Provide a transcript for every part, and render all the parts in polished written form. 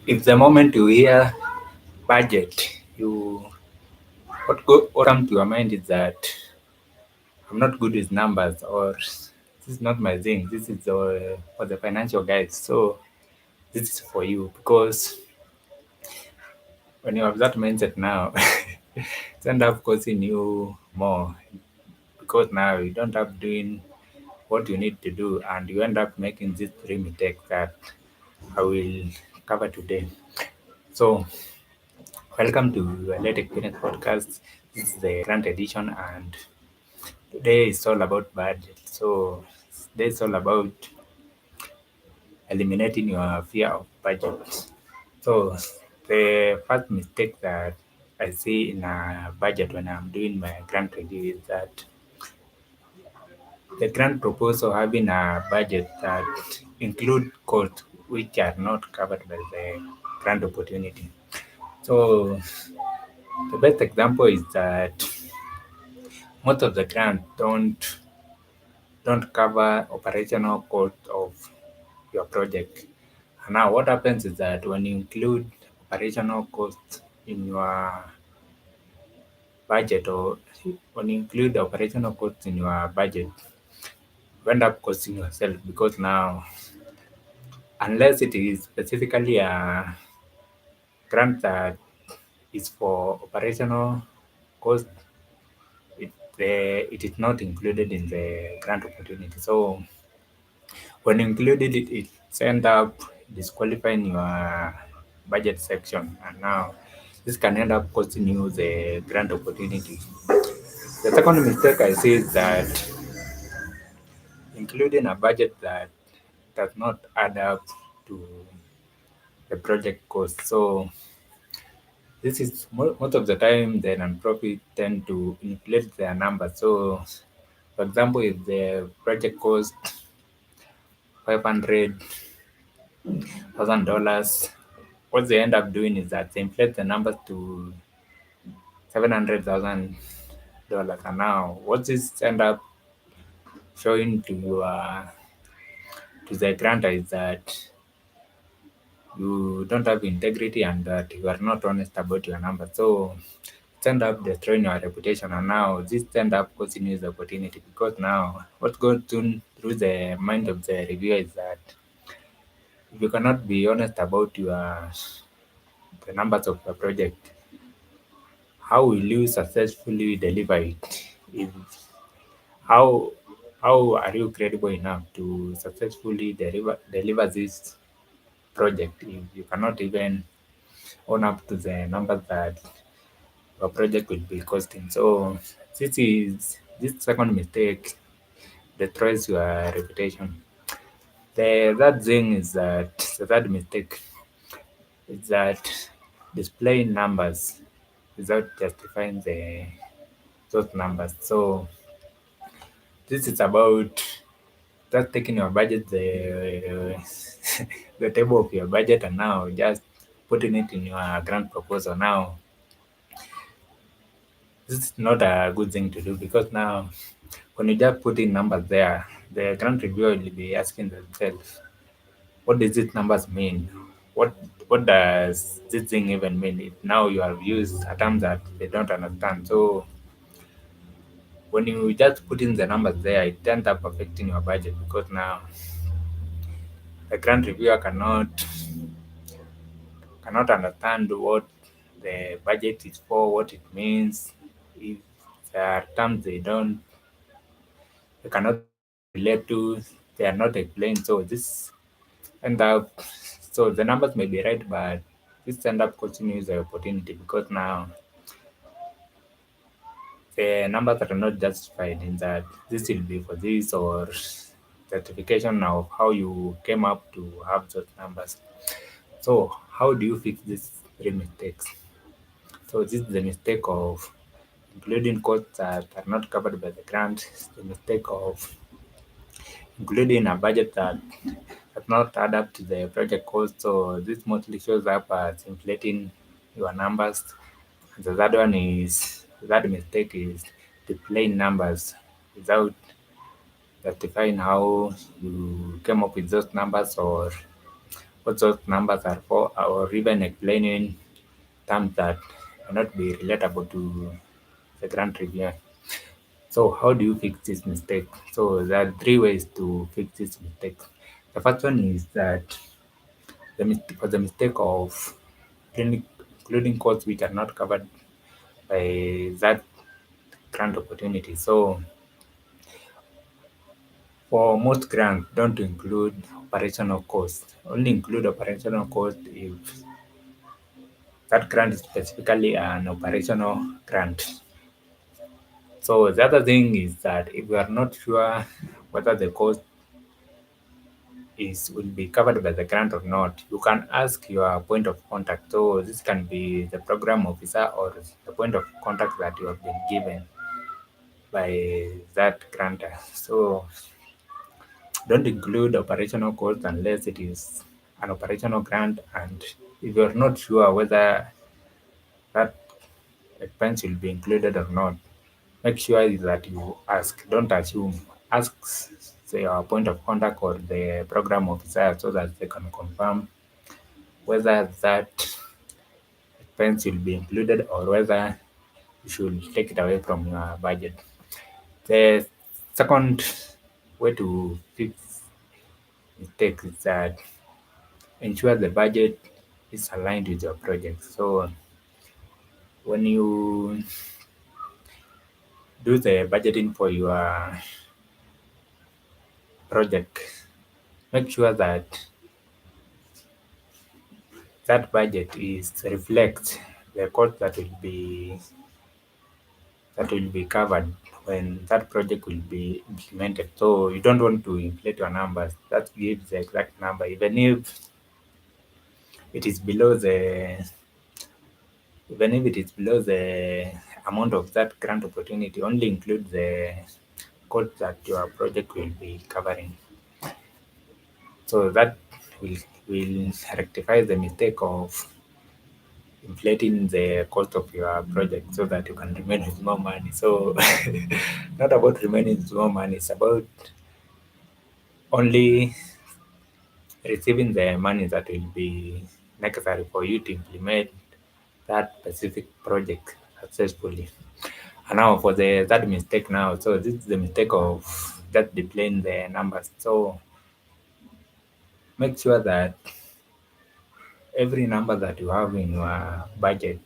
If the moment you hear budget, what comes to your mind is that I'm not good with numbers, or this is not my thing. This is for the financial guys. So this is for you because when you have that mindset now, it end up costing you more because now you don't have doing what you need to do, and you end up making these three mistakes that I will cover today. So welcome to Late Experience Podcast. This is the current edition, and today is all about budget. So today is all about eliminating your fear of budget. So the first mistake that I see in a budget when I'm doing my grant review is that the grant proposal having a budget that include costs which are not covered by the grant opportunity. So the best example is that most of the grants don't cover operational cost of your project. And now what happens is that when you include operational costs in your budget, or when you include operational costs in your budget, you end up costing yourself because now, unless it is specifically a grant that is for operational cost, it is not included in the grant opportunity. So when you included it, it end up disqualifying your budget section, and now this can end up costing you the grant opportunity. The second mistake I see is that including a budget that does not add up to the project cost. So this is most of the time the nonprofit tend to inflate their numbers. So for example, if the project costs $500,000, what they end up doing is that they inflate the numbers to $700,000. And now what this end up showing to the grantor is that you don't have integrity and that you are not honest about your numbers. So it end up destroying your reputation, and now this end up costing you the opportunity because now what goes through the mind of the reviewer is that if you cannot be honest about the numbers of the project, how will you successfully deliver it? If how how are you credible enough to successfully deliver this project if you cannot even own up to the numbers that your project will be costing? So this second mistake destroys your reputation. The third thing is that the third mistake is that displaying numbers without justifying those numbers. So this is about just taking your budget, the table of your budget, and now just putting it in your grant proposal. Now this is not a good thing to do because now when you just put in numbers there, the grant reviewer will be asking themselves, what does these numbers mean? What what does this thing even mean? Now you have used a term that they don't understand. So when you just put in the numbers there, it ends up affecting your budget because now the grant reviewer cannot understand what the budget is for, what it means. If there are terms they cannot relate to, they are not explained. So this end up so the numbers may be right, but this end up costing you the opportunity because now the numbers are not justified in that this will be for this, or certification of how you came up to have those numbers. So how do you fix these three mistakes? So this is the mistake of including costs that are not covered by the grant, the mistake of including a budget that does not add up to the project cost. So this mostly shows up as inflating your numbers. The third one is the third mistake is displaying numbers without justifying how you came up with those numbers, or what those numbers are for, or even explaining terms that may not be relatable to the grant reviewer. So how do you fix this mistake? So there are three ways to fix this mistake. The first one is that for the mistake of including costs which are not covered by that grant opportunity. So for most grants, don't include operational costs. Only include operational cost if that grant is specifically an operational grant. So the other thing is that if you are not sure whether the cost is will be covered by the grant or not, you can ask your point of contact. So this can be the program officer or the point of contact that you have been given by that grantor. So don't include operational costs unless it is an operational grant, and if you're not sure whether that expense will be included or not, make sure that you ask. Don't assume. Ask your point of contact or the program officer so that they can confirm whether that expense will be included or whether you should take it away from your budget. The second way to fix mistakes is that ensure the budget is aligned with your project. So when you do the budgeting for your project, make sure that that budget is reflects the cost that will be covered when that project will be implemented. So you don't want to inflate your numbers. That gives the exact number, even if it is below the amount of that grant opportunity. Only include the cost that your project will be covering. So that will will rectify the mistake of inflating the cost of your project so that you can remain with more money. So not about remaining with more money, it's about only receiving the money that will be necessary for you to implement that specific project successfully. And now for the that mistake now, so this is the mistake of just displaying the numbers. So make sure that every number that you have in your budget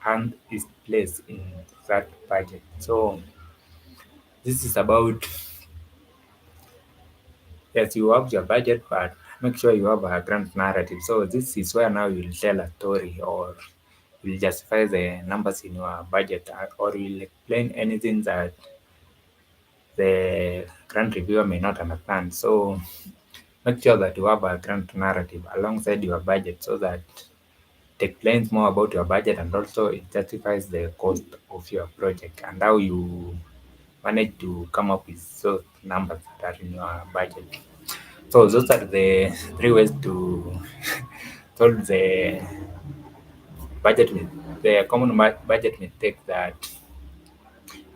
and is placed in that budget. So this is about, yes, you have your budget, but make sure you have a grand narrative. So this is where now you'll tell a story or you'll justify the numbers in your budget, or you'll explain anything that the grant reviewer may not understand. So make sure that you have a grant narrative alongside your budget so that it explains more about your budget and also it justifies the cost of your project and how you manage to come up with those numbers that are in your budget. So those are the three ways to solve the common budget mistake that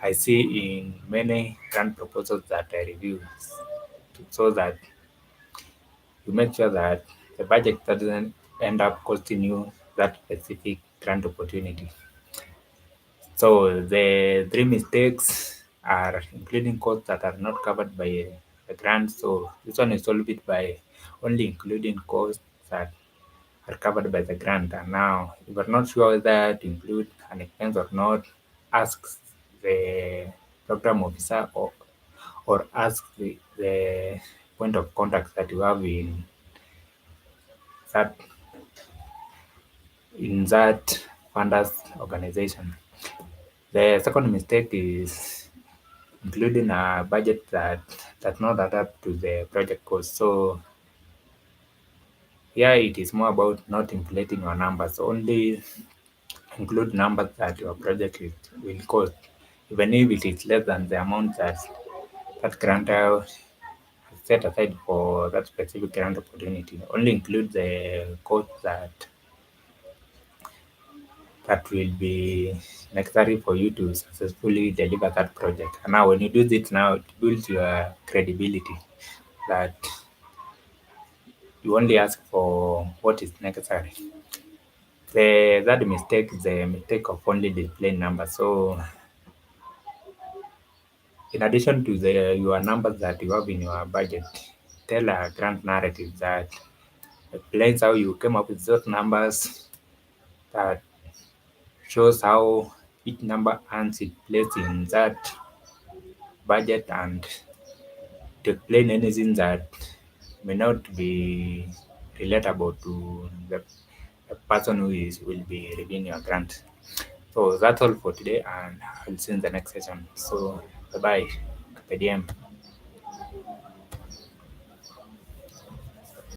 I see in many grant proposals that I review, so that you make sure that the budget doesn't end up costing you that specific grant opportunity. So the three mistakes are including costs that are not covered by the grant. So this one is solved it by only including costs that are covered by the grant. And now, if you're not sure whether to include an expense or not, ask the program officer or ask the point of contact that you have that in that funders organization. The second mistake is including a budget that does not adapt to the project cost. So here it is more about not inflating your numbers. Only include numbers that your project will cost, even if it is less than the amount that grantor has set aside for that specific grant opportunity. Only include the cost that will be necessary for you to successfully deliver that project. And now when you do this now, it builds your credibility that you only ask for know what is necessary. The third mistake is the mistake of only displaying numbers. So in addition to the your numbers that you have in your budget, tell a grand narrative that explains how you came up with those numbers, that shows how each number earns its place in that budget, and to explain anything that may not be relatable to the person who is will be reviewing your grant. So that's all for today, and I'll see you in the next session. So bye bye, PDM.